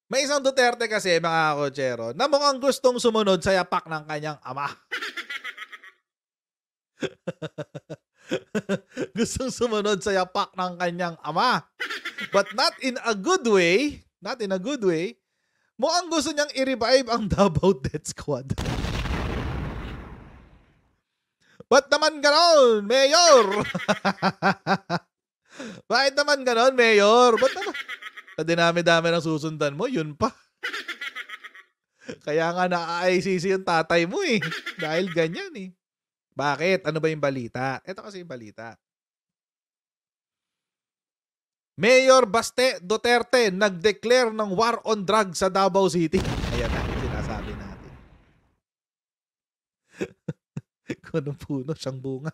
May isang Duterte kasi mga kotsero na mukhang gustong sumunod sa yapak ng kanyang ama. Gustong sumunod sa yapak ng kanyang ama. But not in a good way. Not in a good way. Mukhang gusto niyang i-revive ang Davao Death Squad. Ba't naman ganon, Mayor? Bakit naman ganon, Mayor? Ba't naman? Sa dinami-dami ng susundan mo, yun pa. Kaya nga na-ICC yung tatay mo eh. Dahil ganyan eh. Bakit? Ano ba yung balita? Ito kasi yung balita. Mayor Baste Duterte nag-declare ng war on drugs sa Davao City. Ayan na, sinasabi natin. Kung anong puno, siyang bunga.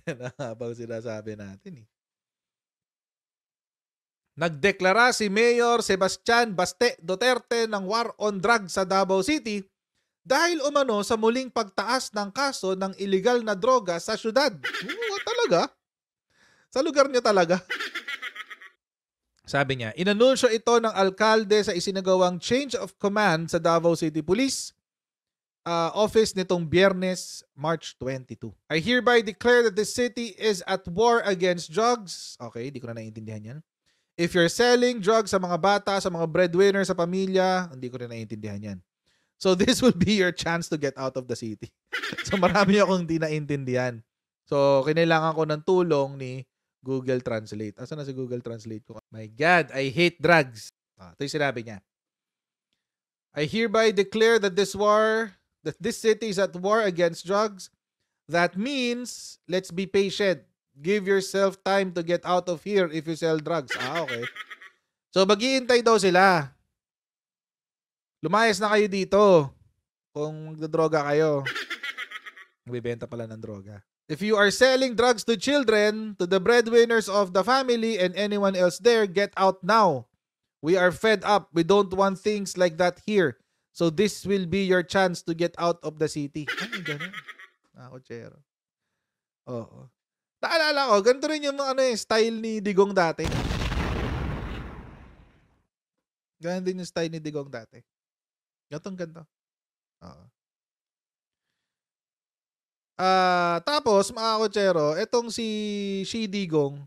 Yan ang habang sinasabi natin eh. Nagdeklara si Mayor Sebastian Baste Duterte ng war on drugs sa Davao City dahil umano sa muling pagtaas ng kaso ng illegal na droga sa syudad. Talaga? Sa lugar niyo talaga? Sabi niya, inanunsyo ito ng alkalde sa isinagawang change of command sa Davao City Police office nitong Biyernes, March 22. I hereby declare that the city is at war against drugs. Okay, di ko na naiintindihan yan. If you're selling drugs sa mga bata, sa mga breadwinner sa pamilya, hindi ko na naiintindihan yan. So this will be your chance to get out of the city. So marami akong hindi naiintindihan. So kinailangan ko ng tulong ni Google Translate. Asan na si Google Translate ko? My God, I hate drugs. Ito yung sinabi niya. I hereby declare that this city is at war against drugs. That means, let's be patient. Give yourself time to get out of here if you sell drugs. Okay. So, mag-iintay daw sila. Lumayas na kayo dito kung magdodroga kayo. Nagbibenta pala ng droga. If you are selling drugs to children, to the breadwinners of the family, and anyone else there, get out now. We are fed up. We don't want things like that here. So this will be your chance to get out of the city. Ay, ganun. Kotsero. Oo. Naalala ko, ganito rin yung style ni Digong dati. Ganun din yung style ni Digong dati. Ganto. Oo. Tapos, mga kotsero, etong si Digong,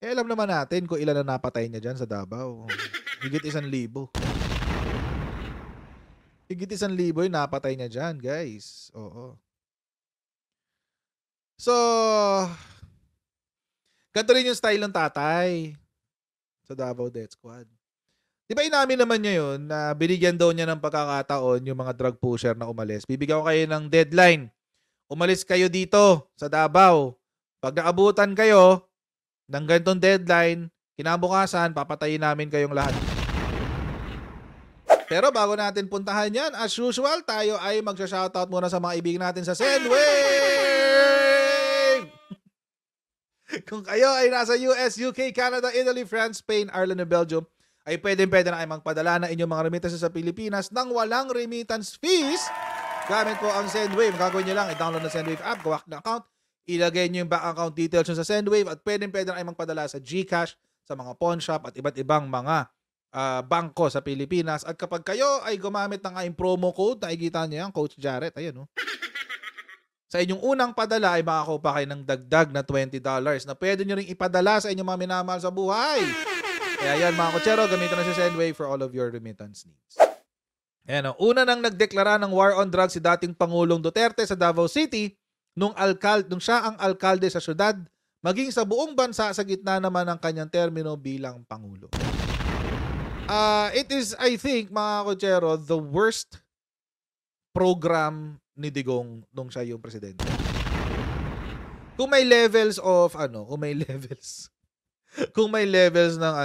alam naman natin kung ilan na napatay niya dyan sa Davao. Higit 1,000. Higit 1,000 yung napatay niya dyan, guys. Oo. So, ganito rin yung style ng tatay sa Davao Death Squad. Di ba inamin naman niya yun na binigyan daw niya ng pagkakataon yung mga drug pusher na umalis? Bibigyan ko kayo ng deadline. Umalis kayo dito sa Davao. Pag naabutan kayo ng ganitong deadline, kinabukasan, papatayin namin kayong lahat. Pero bago natin puntahan yan, as usual, tayo ay magsha-shoutout muna sa mga ibig natin sa Sendwave! Kung kayo ay nasa US, UK, Canada, Italy, France, Spain, Ireland, and Belgium, ay pwede na ay magpadala na inyong mga remittances sa Pilipinas nang walang remittance fees. Gamit po ang Sendwave. Gagawin nyo lang, i-download na Sendwave app, gawak na account, ilagay nyo yung bank account details nyo sa Sendwave at pwede na ay magpadala sa GCash, sa mga pawn shop at iba't ibang mga bangko sa Pilipinas. At kapag kayo ay gumamit ng aking promo code, nakikita nyo yan, Coach Jarrett, ayan sa inyong unang padala ay makakuha kayo ng dagdag na $20 na pwede nyo rin ipadala sa inyong mga minamahal sa buhay. Kaya yan mga kotsero, gamitin na si Sendwave for all of your remittance needs. Ayan, una nang nagdeklara ng war on drugs si dating Pangulong Duterte sa Davao City nung siya ang alkalde sa syudad, maging sa buong bansa sa gitna naman ng kanyang termino bilang Pangulo. It is, I think, mga kotsero, the worst program ni Digong nung siya yung presidente. Kung may levels of kung may levels ng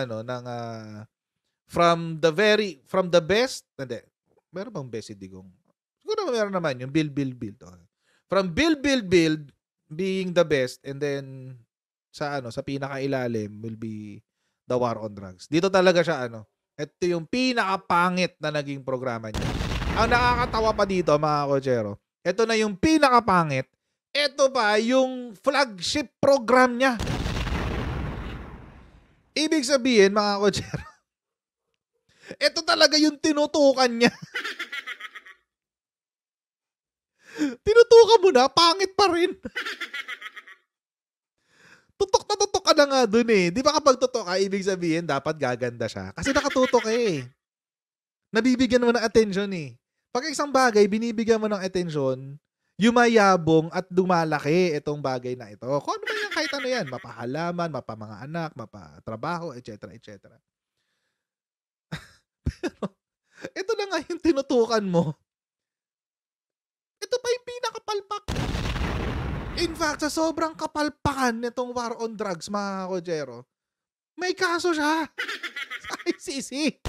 from the best, hindi. Meron bang best si Digong? Siguro meron naman yung build. From build being the best, and then sa pinakailalim will be the war on drugs. Dito talaga siya ito yung pinakapangit na naging programa niya. Ang nakakatawa pa dito mga kotsero, ito na yung pinakapangit, ito pa yung flagship program niya. Ibig sabihin mga kotsero, Ito talaga yung tinutukan niya. Tinutukan mo na, pangit pa rin. Tutok na tutok ka na nga dun eh. Di ba kapag tutok ka, ibig sabihin dapat gaganda siya. Kasi nakatutok ka eh. Nabibigyan mo ng attention eh. Pag isang bagay, binibigyan mo ng attention, yumayabong at lumalaki itong bagay na ito. Kung ano man yan, kahit ano yan, mapahalaman, mapamanga anak, mapatrabaho, etc. etc. Pero, ito na nga yung tinutukan mo. Ito pa yung pinakapalpak. In fact, sa sobrang kapalpakan nitong war on drugs, mga Kojero, may kaso siya sa ICC.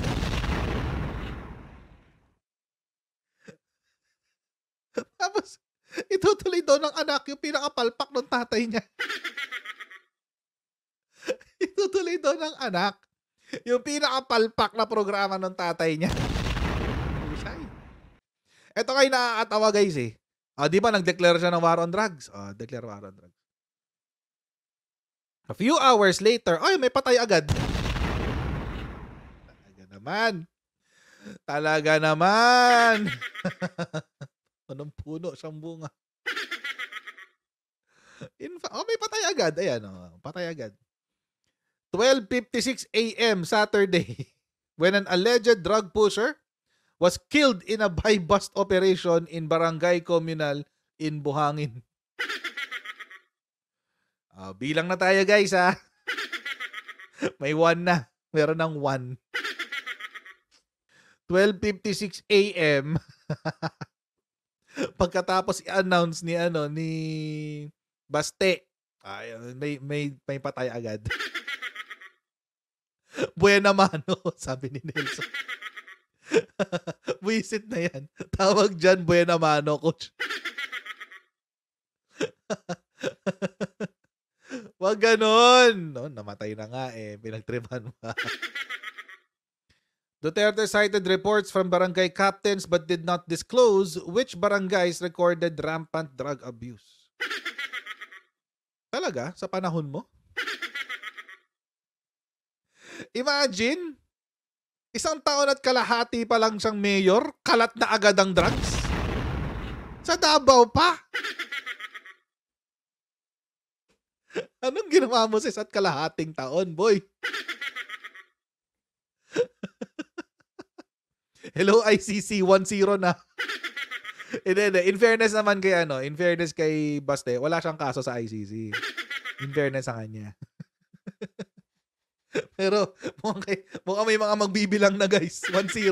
Tapos, itutuloy daw ng anak yung pinakapalpak ng tatay niya. Itutuloy daw ng anak yung pinakapalpak na programa ng tatay niya. Ito kayo nakakatawa guys eh. Di ba nag-declare siya ng war on drugs? Declare war on drugs. A few hours later, may patay agad. Talaga naman. Anong puno siyang bunga. May patay agad. Ayan, patay agad. 12:56 a.m. Saturday when an alleged drug pusher was killed in a buy-bust operation in Barangay Communal in Buhangin. Bilang na tayo guys ha. May 1 na. Meron ng 1. 12:56 a.m. Pagkatapos i-announce ni Baste, may patay agad. Buena mano, sabi ni Nelson. Buisit na yan. Tawag dyan, buena mano, coach. Wag ganon. Namatay na nga eh. Pinagtripan mo. Duterte cited reports from barangay captains but did not disclose which barangays recorded rampant drug abuse. Talaga? Sa panahon mo? Imagine, 1 taon at kalahati pa lang siyang mayor, kalat na agad ang drugs. Sa Davao pa. Anong ginawa mo sa 1 kalahating taon, boy? Hello, ICC 1-0 na. In fairness naman kay Baste, wala siyang kaso sa ICC. In fairness sa kanya. Pero mukhang may mga magbibilang na guys. 1-0.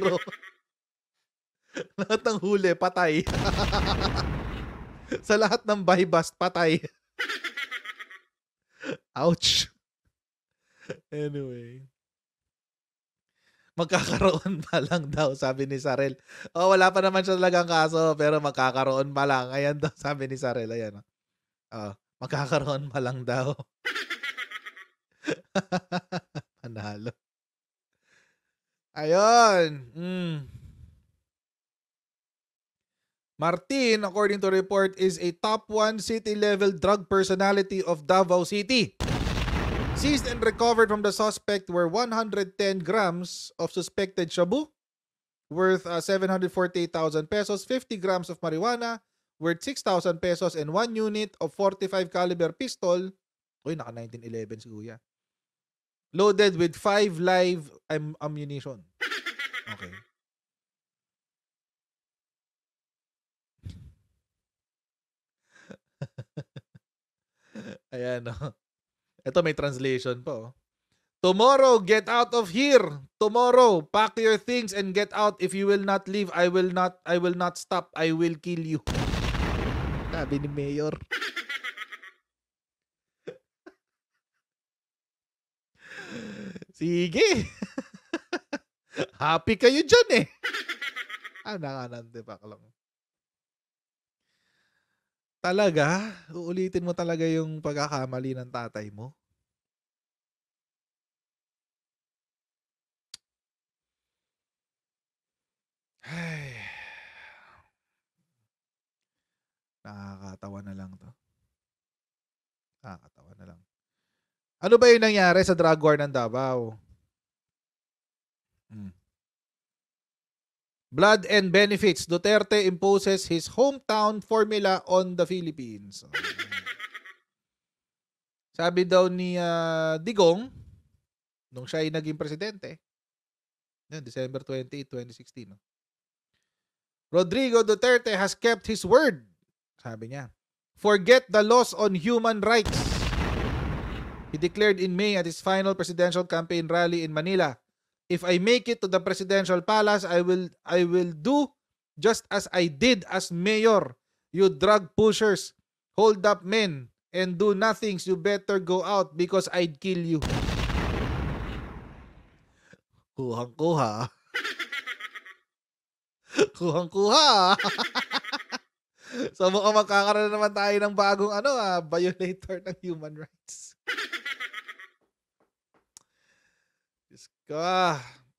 Lahat ng huli, patay. Sa lahat ng buy-bust, patay. Ouch. Anyway. Magkakaroon pa lang daw, sabi ni Sarel. Wala pa naman siya talagang kaso, pero magkakaroon pa lang. Ayan daw, sabi ni Sarel. Ayan. Magkakaroon pa lang daw. Panalo. Ayun. Martin, according to report, is a top 1 city-level drug personality of Davao City. Seized and recovered from the suspect were 110 grams of suspected shabu, worth 748,000 pesos, 50 grams of marijuana, worth 6,000 pesos, and 1 unit of 45 caliber pistol. Naka 1911 si Kuya. Loaded with 5 live ammunition. Okay. Ayan, Ito may translation po. Tomorrow, get out of here. Tomorrow, pack your things and get out. If you will not leave, I will not stop. I will kill you. Sabi ni Mayor. Sige. Happy kayo dyan eh. Nakanantipak lang. Talaga? Uulitin mo talaga yung pagkakamali ng tatay mo? Ay. Nakakatawa na lang to. Nakakatawa na lang. Ano ba yung nangyari sa drug war ng Davao? Blood and benefits. Duterte imposes his hometown formula on the Philippines. Sabi daw ni Digong, nung siya ay naging presidente, yun, December 28, 2016. No? Rodrigo Duterte has kept his word. Sabi niya, forget the laws on human rights. He declared in May at his final presidential campaign rally in Manila, if I make it to the presidential palace, I will do just as I did as mayor. You drug pushers, hold up men, and do nothings. You better go out because I'd kill you. Kuhang-kuha. Kuhang-kuha. So mukhang magkakaroon naman tayo ng bagong violator ng human rights.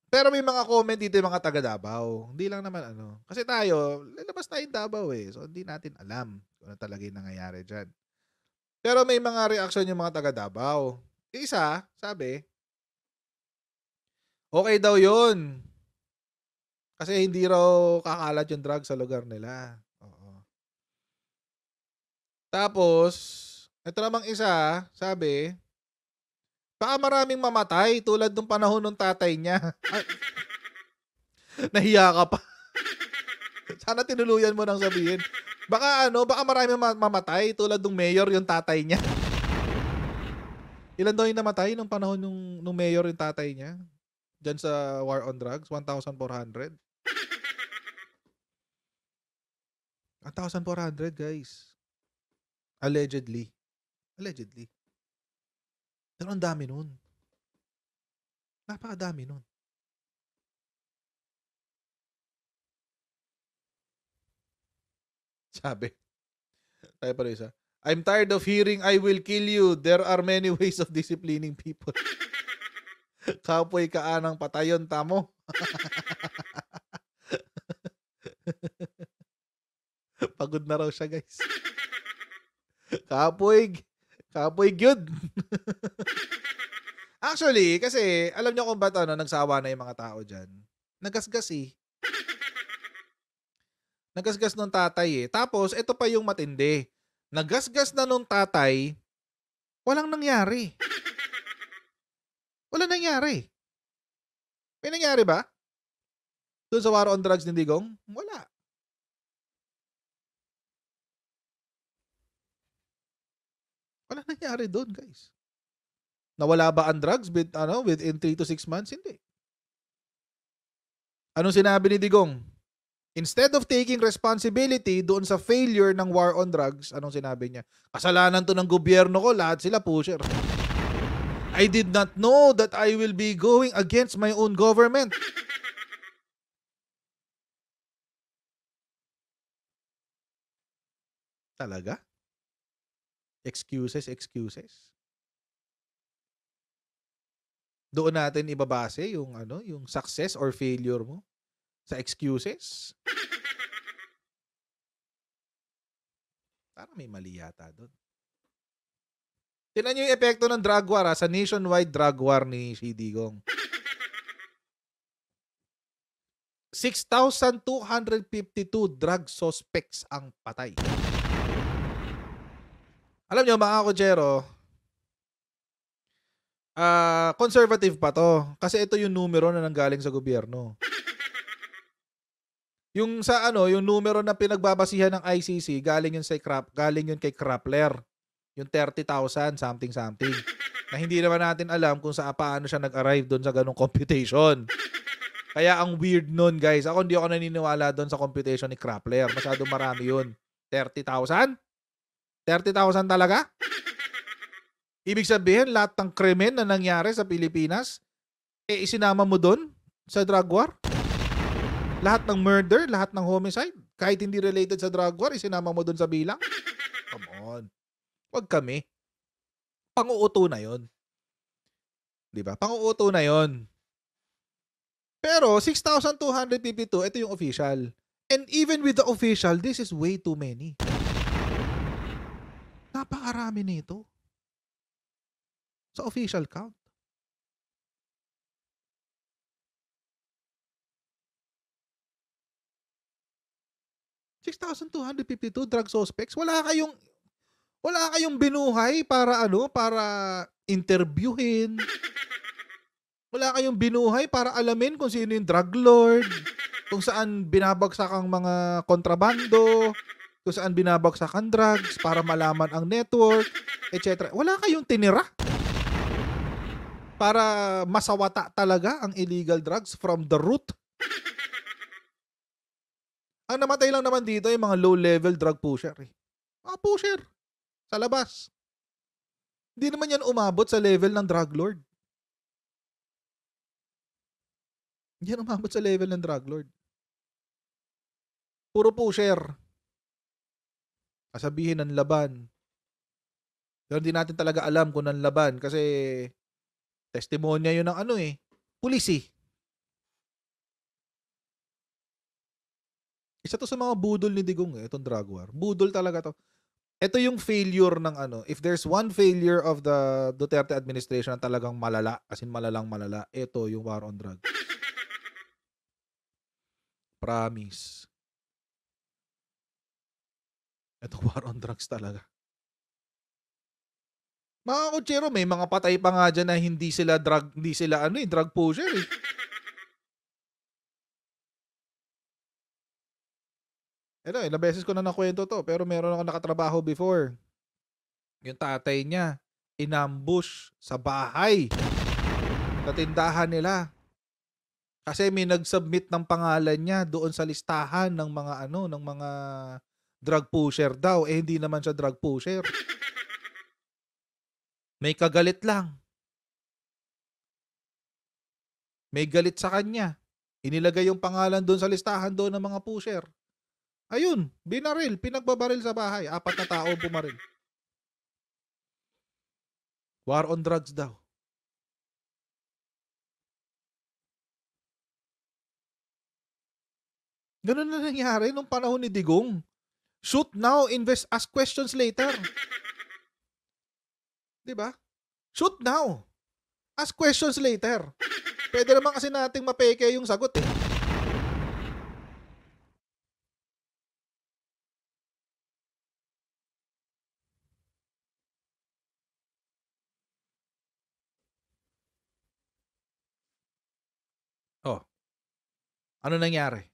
Pero may mga comment dito yung mga taga Davao. Hindi lang naman Kasi tayo, lalabas tayong Davao eh. So hindi natin alam kung ano talaga yung nangyayari dyan. Pero may mga reaksyon yung mga taga Davao. Yung isa, sabi, okay daw yun. Kasi hindi raw kakalat yung drug sa lugar nila. Oo. Tapos, ito namang isa, sabi, baka maraming mamatay tulad nung panahon ng tatay niya. Nahiya ka pa. Sana tinuluyan mo nang sabihin. Baka maraming mamatay tulad ng mayor yung tatay niya. Ilan daw yung namatay nung panahon nung mayor yung tatay niya? Diyan sa war on drugs, 1,400. 1,400 guys. Allegedly. Pero ang dami nun. Napakadami nun. Sabi. Tayo pa rin isa. I'm tired of hearing I will kill you. There are many ways of disciplining people. Kapoy kaanang patayon tamo. Pagod na raw siya, guys. Kapoy gyud. Actually, kasi alam niyo kung ba't nagsawa na yung mga tao dyan? Nagasgas eh. Nagasgas nung tatay eh. Tapos, ito pa yung matindi. Nagasgas na nung tatay, walang nangyari. Walang nangyari. May nangyari ba? Doon sa war on drugs ni Digong? Wala. Walang nangyari doon, guys. Nawala ba ang drugs within 3 to 6 months? Hindi. Anong sinabi ni Digong? Instead of taking responsibility doon sa failure ng war on drugs, anong sinabi niya? Kasalanan to ng gobyerno ko, lahat sila pusher. I did not know that I will be going against my own government. Talaga? Excuses. Doon natin ibabase yung yung success or failure mo sa excuses. Parang may mali yata doon. Tingnan niyo yung epekto ng drug war sa nationwide drug war ni si Digong. 6,252 drug suspects ang patay. Alam niyo mga kutsero, conservative pa to kasi ito yung numero na nanggaling sa gobyerno. Yung yung numero na pinagbabasihan ng ICC galing yun kay Krappler. Yung 30,000 something. Na hindi naman natin alam kung paano siya nag-arrive doon sa ganung computation. Kaya ang weird nun, guys. Hindi ako naniniwala doon sa computation ni Krappler. Masyadong marami yun. 30,000? 30,000 talaga? Ibig sabihin, lahat ng krimen na nangyari sa Pilipinas, isinama mo doon sa drug war? Lahat ng murder, lahat ng homicide, kahit hindi related sa drug war, isinama mo doon sa bilang? Come on. Wag kami. Pang-uuto na yon. Diba? Pang-uuto na yon. Pero 6,252, ito yung official. And even with the official, this is way too many. Napakarami nito. Sa official count. 6,252 drug suspects. Wala kayong binuhay para para interviewin. Wala kayong binuhay para alamin kung sino yung drug lord, kung saan binabagsak ang mga kontrabando, kung saan binabagsak ang drugs para malaman ang network, etc. Wala kayong tinira para masawata talaga ang illegal drugs from the root. Ang namatay lang naman dito yung mga low-level drug pusher. Mga pusher sa labas. Hindi naman yan umabot sa level ng drug lord. Hindi yan umabot sa level ng drug lord. Puro pusher. Kasabihin ng laban. Pero hindi natin talaga alam kung ng laban kasi testimonya yun ng pulis eh. Isa to sa mga budol ni Digong itong drug war. Budol talaga to. Ito yung failure ng if there's one failure of the Duterte administration na talagang malala, as in malalang malala, ito yung war on drugs. Promise. Ito war on drugs talaga. Mga kutsero, may mga patay pa nga dyan na hindi sila drug pusher eh. Ilang beses ko na nakwento to, pero meron ako nakatrabaho before. Yung tatay niya, inambush sa bahay. Sa tindahan nila. Kasi may nag-submit ng pangalan niya doon sa listahan ng mga ng mga drug pusher daw. Hindi naman siya drug pusher. May kagalit lang. May galit sa kanya. Inilagay yung pangalan doon sa listahan doon ng mga pusher. Ayun, binaril, pinagbabaril sa bahay. 4 na tao pumaril. War on drugs daw. Ganun na nangyari nung panahon ni Digong. Shoot now, ask questions later. Diba? Shoot now. Ask questions later. Pwede naman kasi nating mapeke yung sagot eh. Oh. Ano nangyari?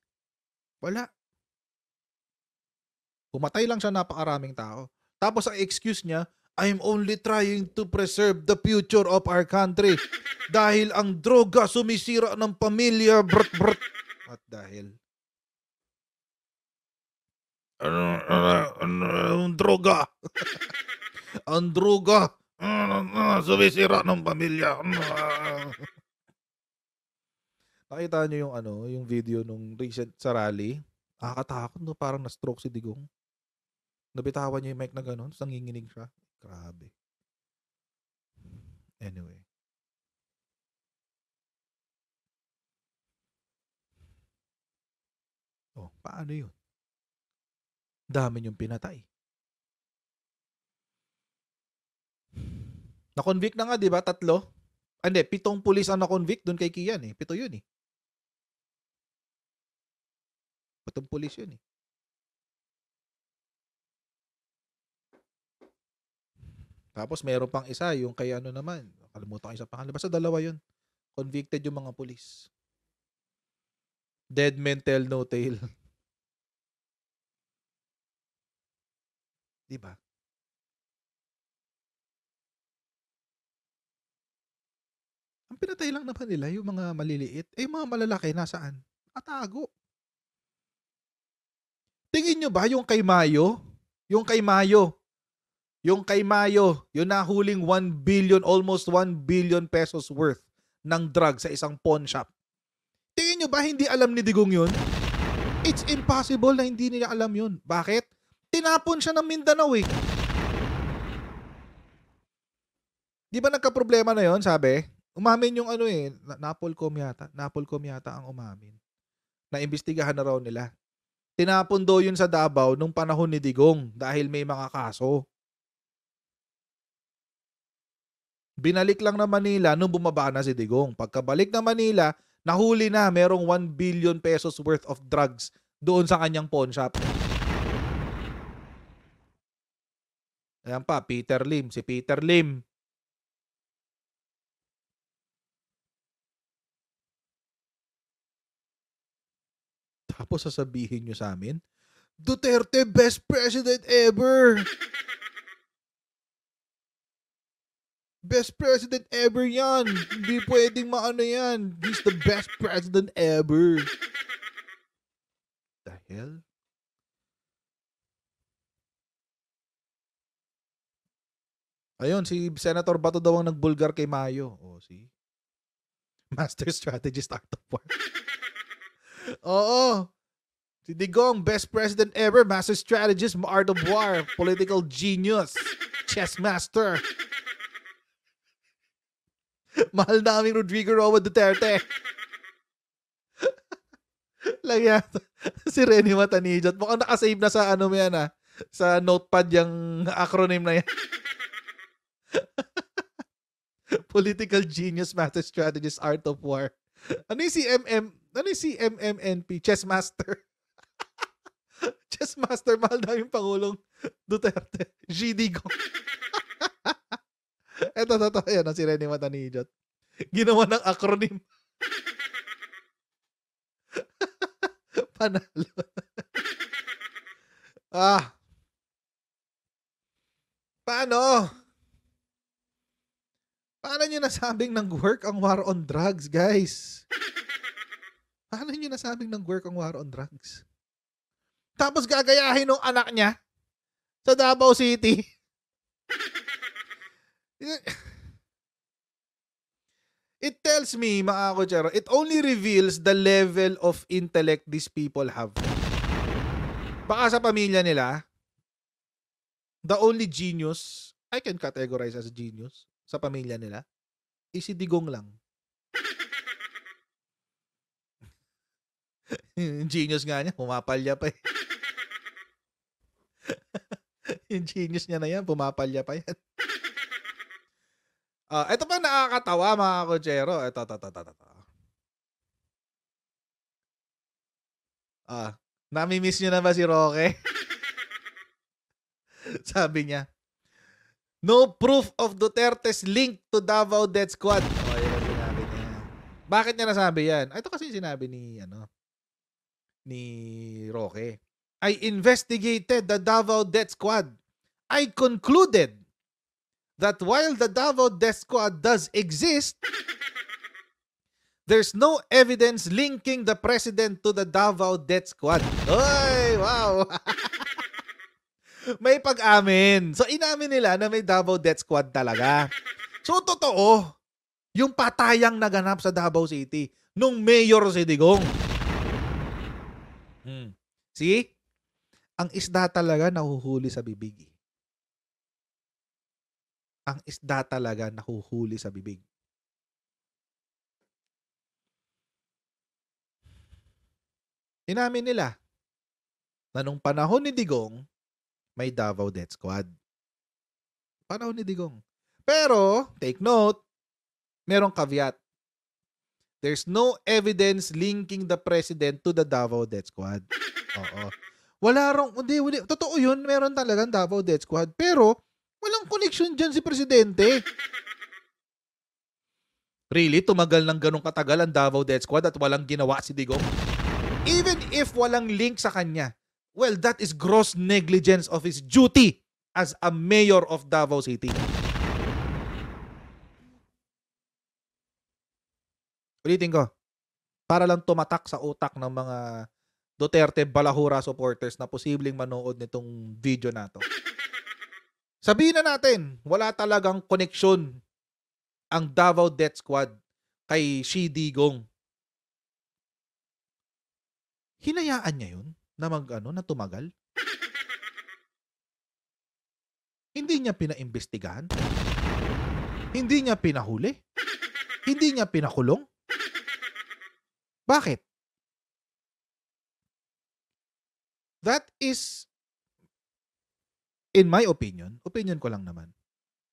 Wala. Pumatay lang siya napakaraming tao. Tapos ang excuse niya, I'm only trying to preserve the future of our country. Dahil ang droga sumisira ng pamilya. Brot. At dahil? Ang droga. Ang droga. Sumisira ng pamilya. Nakita niyo yung video nung recent sa rally? Nakakatakot no, parang na-stroke si Digong. Nabitawan niya yung mic na gano'n, nanginginig siya. Grabe. Anyway. Oh, paano yun? Dami niyong pinatay. Na-convict na nga, di ba? 3? Hindi, 7 pulis ang na-convict doon kay Kian eh. 7 yun eh. 7 pulis yun eh. Tapos meron pang isa, yung kay naman. Kalimutan ko isa pangalan. Basta 2 yun. Convicted yung mga pulis. Dead men tell no tale. Diba? Ang pinatay lang naman nila yung mga maliliit. Yung mga malalaki nasaan? Atago. Tingin nyo ba yung kay Mayo? Yung nahuling 1 billion, almost 1 billion pesos worth ng drug sa isang pawn shop. Tingin nyo ba hindi alam ni Digong yun? It's impossible na hindi nila alam yun. Bakit? Tinapon siya ng Mindanao eh. Di ba nagka-problema na yun, sabi? Umamin yung Napolcom yata ang umamin. Naimbestigahan na raw nila. Tinapon daw yun sa Davao nung panahon ni Digong dahil may mga kaso. Binalik lang na Manila nung bumaba na si Digong. Pagkabalik na Manila, nahuli na merong 1 billion pesos worth of drugs doon sa kanyang pawn shop. Ayan pa, Peter Lim. Si Peter Lim. Tapos sasabihin nyo sa amin, Duterte, best president ever. Best president ever yan. Hindi pwedeng maano yan. He's the best president ever. The hell? Ayun, si Senator Bato daw ang nagbulgar kay Mayo. O, see? Master strategist, art of war. Oo. Si Digong, best president ever. Master strategist, art of war. Political genius. Chess master. Mahal naming Rodrigo Roa Duterte. Lagyan. Si Rene Matanijot. Mukhang nakasave na sa ano mo yan sa notepad yung acronym na yan. Political genius, master strategist, art of war. Ano yung CMM? Ano yung CMMNP? Chess master. Chess master, mahal na yung Pangulong Duterte. GD ko. Eto, yan si Rene Matanijot. Ginawa ng acronym. Panalo. Paano? Paano nyo nasabing nag-work ang war on drugs, guys? Paano nyo nasabing nag-work ang war on drugs? Tapos gagayahin ng anak niya sa Davao City. It tells me, mga kutsero, it only reveals the level of intellect these people have. Baka sa pamilya nila, the only genius I can categorize as genius sa pamilya nila is si Digong lang. Yung genius nga niya, pumapalya pa eh. Yung genius niya na yan, pumapalya pa yan. Ito pa nakakatawa, mga kutsero. Ito. Nami-miss nyo na ba si Roque? Sabi niya, no proof of Duterte's link to Davao Death Squad. Yun ang sinabi niya. Bakit niya nasabi yan? Ito kasi sinabi ni Roque. I investigated the Davao Death Squad. I concluded that while the Davao Death Squad does exist, there's no evidence linking the president to the Davao Death Squad. Oy, wow! May pag-amin. So, inamin nila na may Davao Death Squad talaga. So, totoo, yung patayang naganap sa Davao City nung Mayor si Digong. See? Ang isda talaga nahuhuli sa bibig. Ang isda talaga nahuhuli sa bibig. Inamin nila na nung panahon ni Digong, may Davao Death Squad. Panahon ni Digong. Pero, take note, merong caveat. There's no evidence linking the president to the Davao Death Squad. Oo. Hindi. Totoo yun, meron talagang Davao Death Squad. Pero, walang connection dyan si presidente. Really? Tumagal ng ganong katagal ang Davao Death Squad at walang ginawa si Digong? Even if walang link sa kanya, well, that is gross negligence of his duty as a mayor of Davao City. Ulitin ko, para lang tumatak sa utak ng mga Duterte Balahura supporters na posibleng manood nitong video na to. Sabihin na natin, wala talagang koneksyon ang Davao Death Squad kay Shi Digong. Hinayaan niya yun na tumagal? Hindi niya pinaimbestigahan? Hindi niya pinahuli? Hindi niya pinakulong? Bakit? That is, in my opinion ko lang naman,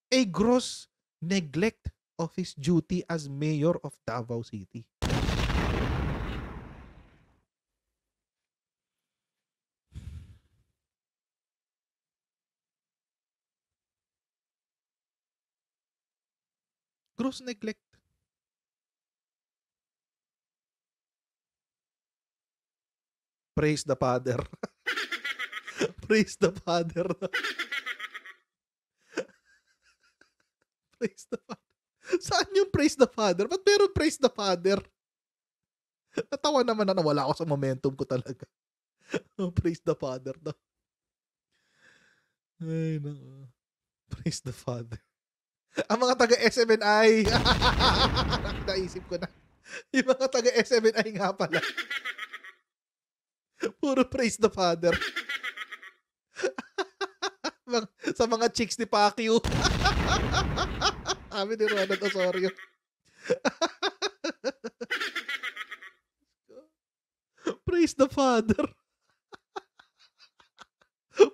a gross neglect of his duty as mayor of Davao City. Gross neglect. Praise the Father. Praise the Father. Praise the Father. Saan yung praise the Father? Ba't meron praise the Father? Natawa naman na nawala ako sa momentum ko talaga. Praise the Father daw. Ay, nako. Praise the Father. Ang mga taga SMNI. Naisip ko na. Yung mga taga SMNI nga pala. Puro praise the Father. Sa mga chicks ni Pacquiao. Sabi ni Ronald Osorio. Praise the Father.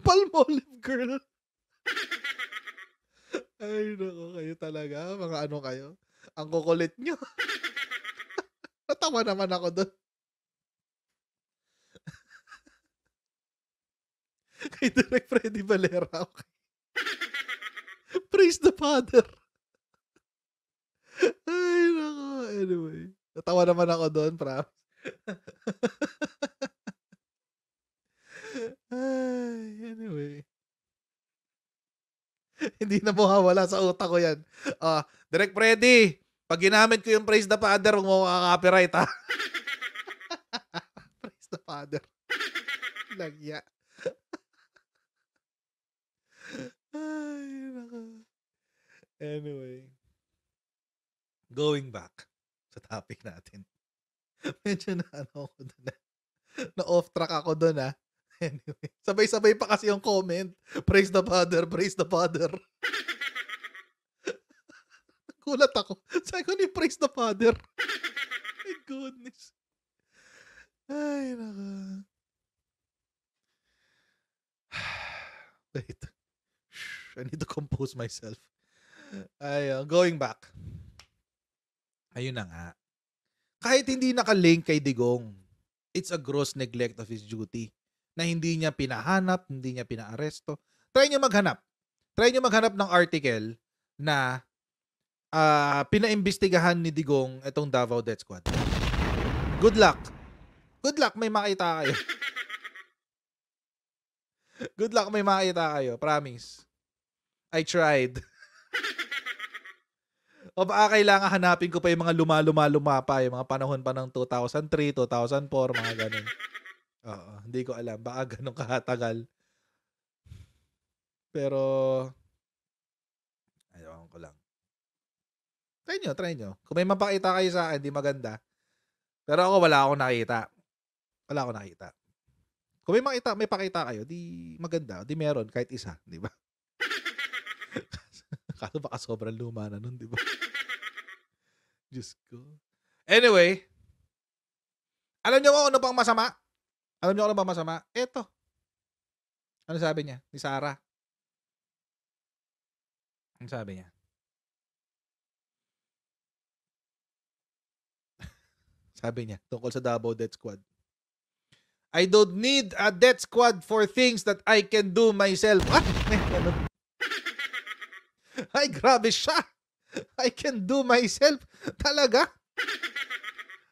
Palmolive girl. Ay, nako, kayo talaga. Mga ano kayo. Ang kukulit nyo. Natawa naman ako doon. Kay Direk Freddy Valera. Okay. Praise the Father. Ay, nako. Anyway. Natawa naman ako doon, props. Ay, anyway. Hindi na mawawala sa utak ko yan. Direk Freddy, pag ginamit ko yung Praise the Father, huwag mo copyright, ha? Praise the Father. Lagya. Ay, nako. Anyway. Going back sa topic natin. Medyo na ano ako doon. Na off track ako doon, ha? Anyway. Sabay-sabay pa kasi yung comment. Praise the Father, praise the Father. Kulat ako. Sabi ko ni praise the Father. My goodness. Ay, naka. Wait. I need to compose myself. Ay, going back. Ayun na nga. Kahit hindi nakalink kay Digong, it's a gross neglect of his duty na hindi niya pinahanap, hindi niya pinaaresto. Try niyo maghanap. Try niyo maghanap ng article na pinaimbestigahan ni Digong itong Davao Death Squad. Good luck. Good luck, may makita kayo. Good luck, may makita kayo. Promise. I tried. O baka kailangan hanapin ko pa yung mga luma pa, yung mga panahon pa ng 2003, 2004, mga ganun. Oo, hindi ko alam. Baka ganun kahatagal. Pero, ayaw ko lang. Try nyo. Kung may mapakita kayo sa akin, di maganda. Pero ako, wala akong nakita. Kung may pakita kayo, di maganda. Di meron, kahit isa. Di ba? Kaso baka sobrang luma na nun, di ba? Diyos ko. Anyway, alam niyo kung ano pang masama? Eto. Ano sabi niya? Ni Sarah. Ano sabi niya? Sabi niya, tungkol sa Davao Death Squad. I don't need a death squad for things that I can do myself. Ay, grabe siya. I can do myself. Talaga?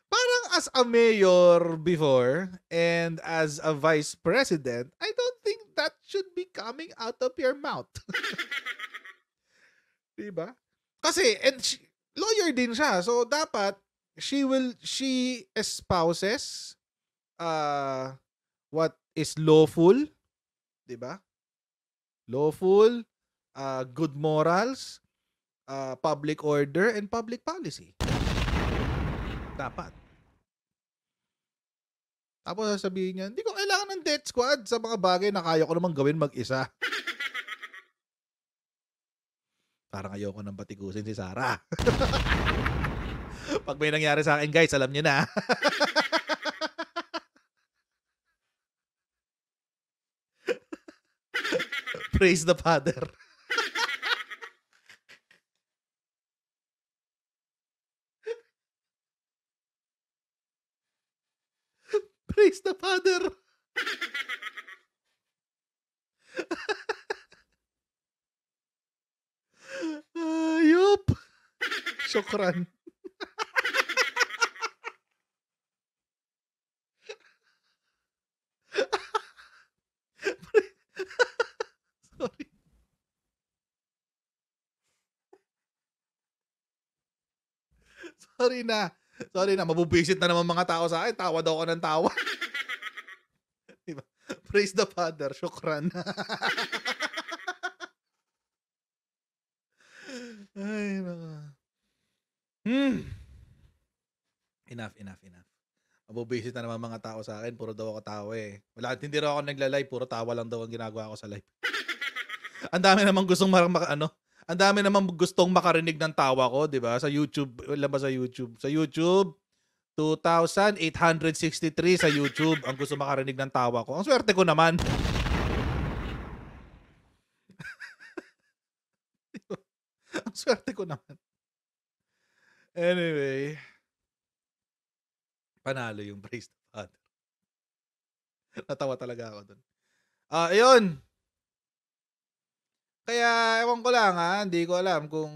Parang as a mayor before and as a vice president, I don't think that should be coming out of your mouth. Diba? Kasi, lawyer din siya. So, dapat, she espouses what is lawful. Diba? Lawful, good morals, public order, and public policy. Dapat. Tapos sasabihin niya, hindi ko kailangan ng death squad sa mga bagay na kaya ko namang gawin mag-isa. Parang ayoko nang batikusin si Sarah. Pag may nangyari sa akin, guys, alam niyo na. Praise the Father. Praise the Father. Ayop. Syukran. Sorry. Sorry na. Sorry na, mabubisit na naman mga tao sa akin. Tawa daw ako ng tawa. Diba? Praise the Father. Syukran. Ay, nako. Enough. Mabubisit na naman mga tao sa akin. Puro daw ako tawa eh. Wala, hindi raw ako nagla-live. Puro tawa lang daw ang ginagawa ko sa live. Ang dami namang gustong ang dami namang gustong makarinig ng tawa ko, 'di ba? Sa YouTube, wala ba sa YouTube? Sa YouTube, 2,863 sa YouTube ang gusto makarinig ng tawa ko. Ang swerte ko naman. Ang swerte ko naman. Anyway, panalo yung Praise the Father. Natawa talaga ako dun. Ayun. Kaya ewan ko lang hindi ko alam kung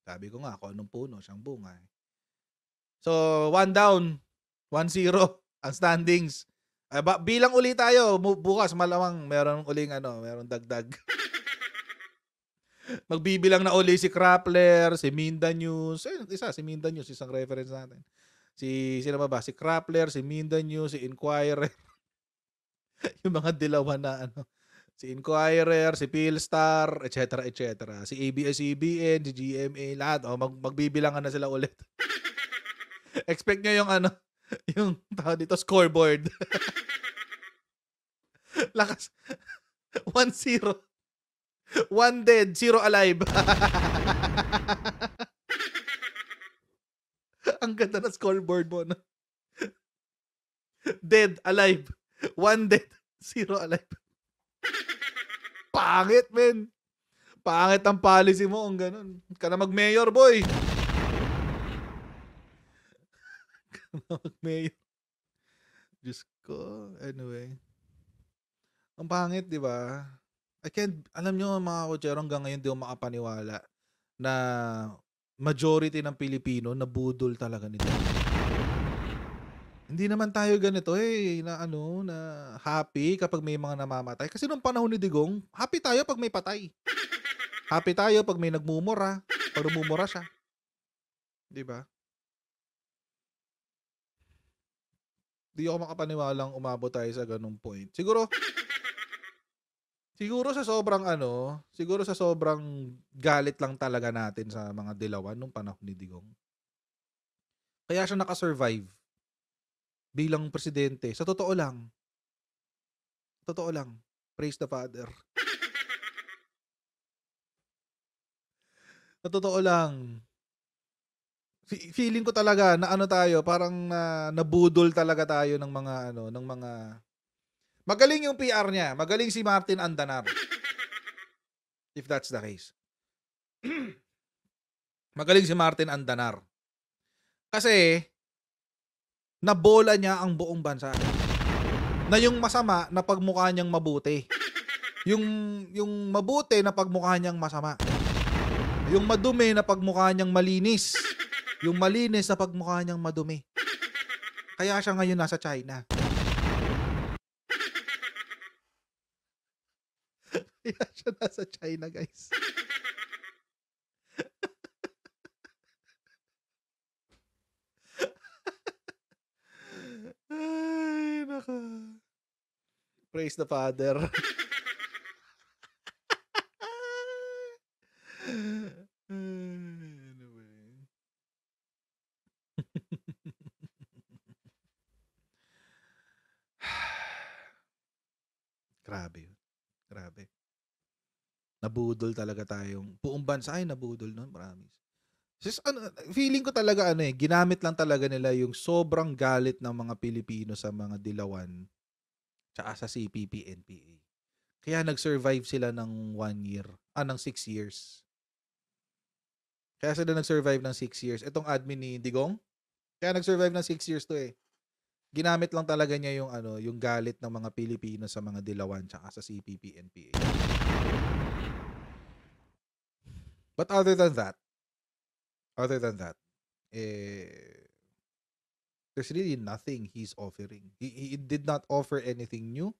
sabi ko nga kung anong puno siyang bunga. So, 1 down, 1-0 ang standings. Bilang uli tayo bukas malamang meron uling meron dagdag. Magbibilang na uli si Krappler, si Minda News. Si Minda News, isang reference natin. Sino ba? Si Krappler, si Minda News, si Inquirer. Yung mga dilawan na si Inquirer, si Philstar, etc. Si ABS-CBN, si GMA, lahat. Magbibilangan na sila ulit. Expect nyo yung yung tawag dito, scoreboard. Lakas. 1-0. 1 dead, 0 alive. Ang ganda na scoreboard mo, no? Dead, alive. 1 dead, 0 alive. Pangit, men. Pangit ang policy mo, ang ganun. Ka na mag-mayor, boy. Ka na mag-mayor. Diyos ko. Anyway. Ang pangit, di ba? Alam nyo mga kutsero, hanggang ngayon di ako makapaniwala na majority ng Pilipino nabudol talaga nito. Hindi naman tayo ganito na happy kapag may mga namamatay. Kasi nung panahon ni Digong, happy tayo pag may patay. Happy tayo pag may nagmumura, pag namumura siya. Di ba? Di ako makapaniwalang umabot tayo sa ganung point. Siguro sa sobrang galit lang talaga natin sa mga dilawan nung panahon ni Digong. Kaya siya nakasurvive bilang presidente. Sa totoo lang. Praise the Father. Sa totoo lang. Feeling ko talaga na tayo, parang nabudol talaga tayo ng mga magaling yung PR niya. Magaling si Martin Andanar. If that's the case. Magaling si Martin Andanar. Kasi, nabola niya ang buong bansa. Na yung masama, na pagmukha niyang mabuti. Yung mabuti, na pagmukha niyang masama. Yung madumi, na pagmukha niyang malinis. Yung malinis, na pagmukha niyang madumi. Kaya siya ngayon nasa China. Kaya siya nasa China, guys. Ay, naka. Praise the Father. Anyway. Grabe. Nabudol talaga tayong buong bansa ay nabudol nun, promise. Feeling ko talaga ginamit lang talaga nila yung sobrang galit ng mga Pilipino sa mga dilawan tsaka sa CPP, NPA. Kaya nag-survive sila ng 1 year, ng 6 years. Kaya sila nag-survive ng 6 years. Itong admin ni Digong, kaya nag-survive ng 6 years to Ginamit lang talaga niya yung galit ng mga Pilipino sa mga dilawan tsaka sa CPP, NPA. But other than that, Other than that, there's really nothing he's offering. He did not offer anything new.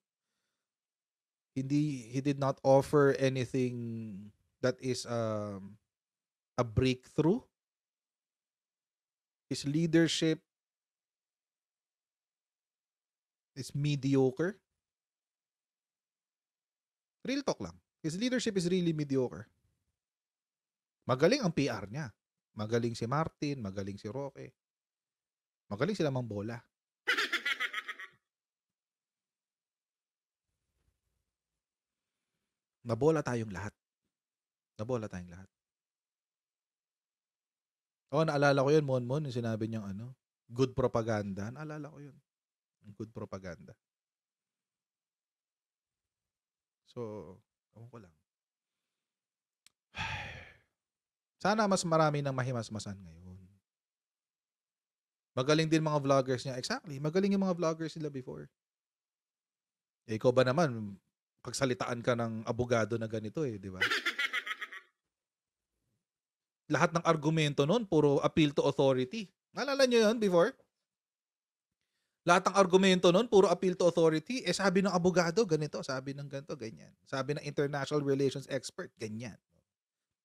He did not offer anything that is a breakthrough. His leadership is mediocre. Real talk lang. His leadership is really mediocre. Magaling ang PR niya. Magaling si Martin, magaling si Roque. Magaling sila mang bola. Nabola tayong lahat. Oh, naalala ko yun, Monmon, yung sinabi niyang good propaganda. Naalala ko yun. Good propaganda. So, ewan ko lang. Sana mas marami ng mahimasmasan ngayon. Magaling din mga vloggers niya. Exactly. Magaling yung mga vloggers nila before. Ikaw ba naman, pagsalitaan ka ng abogado na ganito di ba? Lahat ng argumento nun, puro appeal to authority. Naalala nyo yun before? Lahat ng argumento nun, puro appeal to authority. Sabi ng abogado, ganito. Sabi ng ganito, ganyan. Sabi ng international relations expert, ganyan.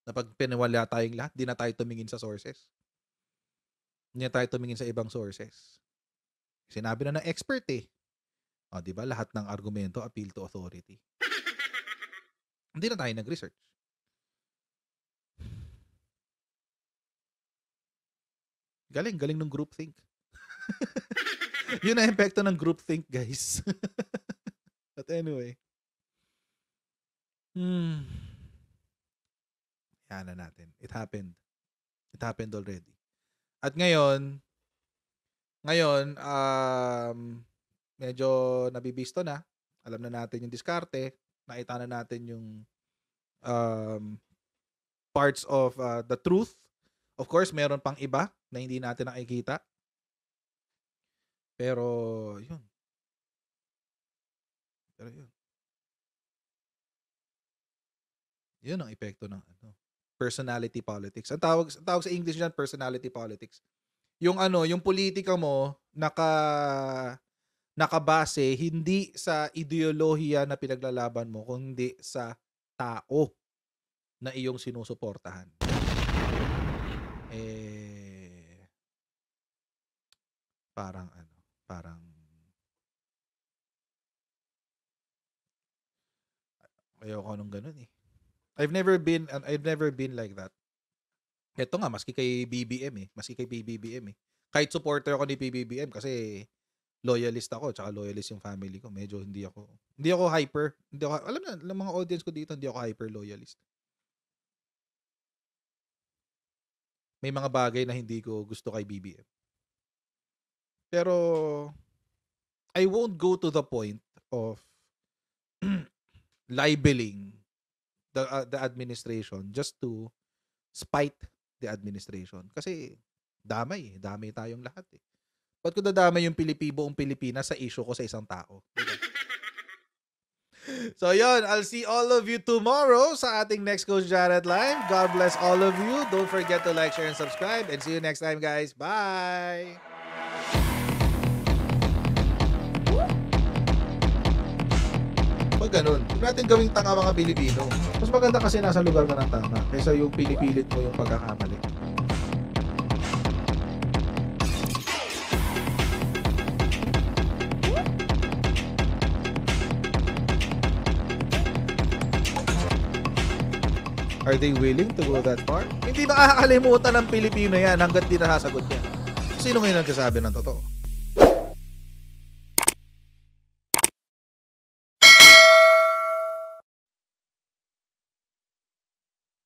Na pag piniwala tayong lahat, di na tayo tumingin sa sources. Hindi na tayo tumingin sa ibang sources. Sinabi na ng expert di ba? Lahat ng argumento, appeal to authority. Hindi na tayo nag-research. Galing ng groupthink. Yun ang epekto ng groupthink, guys. But anyway. Yan na natin. It happened. It happened already. At ngayon, medyo nabibisto na. Alam na natin yung diskarte. Nakita na natin yung parts of the truth. Of course, meron pang iba na hindi natin nakikita. Pero, yun. Yun ang epekto ng personality politics. Ang tawag sa English diyan, personality politics. Yung yung politika mo nakabase hindi sa ideolohiya na pinaglalaban mo, kundi sa tao na iyong sinusuportahan. Parang ayoko nung ganun I've never been like that. Ito nga, maski kay BBM maski kay PBBM Kahit supporter ako ni PBBM kasi loyalist ako, tsaka loyalist yung family ko. Medyo hindi ako hyper. Alam na, ng mga audience ko dito, hindi ako hyper loyalist. May mga bagay na hindi ko gusto kay BBM. Pero I won't go to the point of libeling the administration just to spite the administration. Kasi damay tayong lahat Ba't ko dadamay yung buong Pilipinas sa issue ko sa isang tao? Diba? So yun, I'll see all of you tomorrow sa ating next Coach Jared Live. God bless all of you. Don't forget to like, share, and subscribe. And see you next time, guys. Bye! Pag ganun, huwag natin gawing tanga mga Pilipino. Mas maganda kasi nasa lugar ka ng tama kaysa yung pinipilit mo yung pagkakamali. Are they willing to go that far? Hindi makakalimutan ng Pilipino yan hanggat di nasasagot yan. Sino ngayon nagsasabi ng totoo?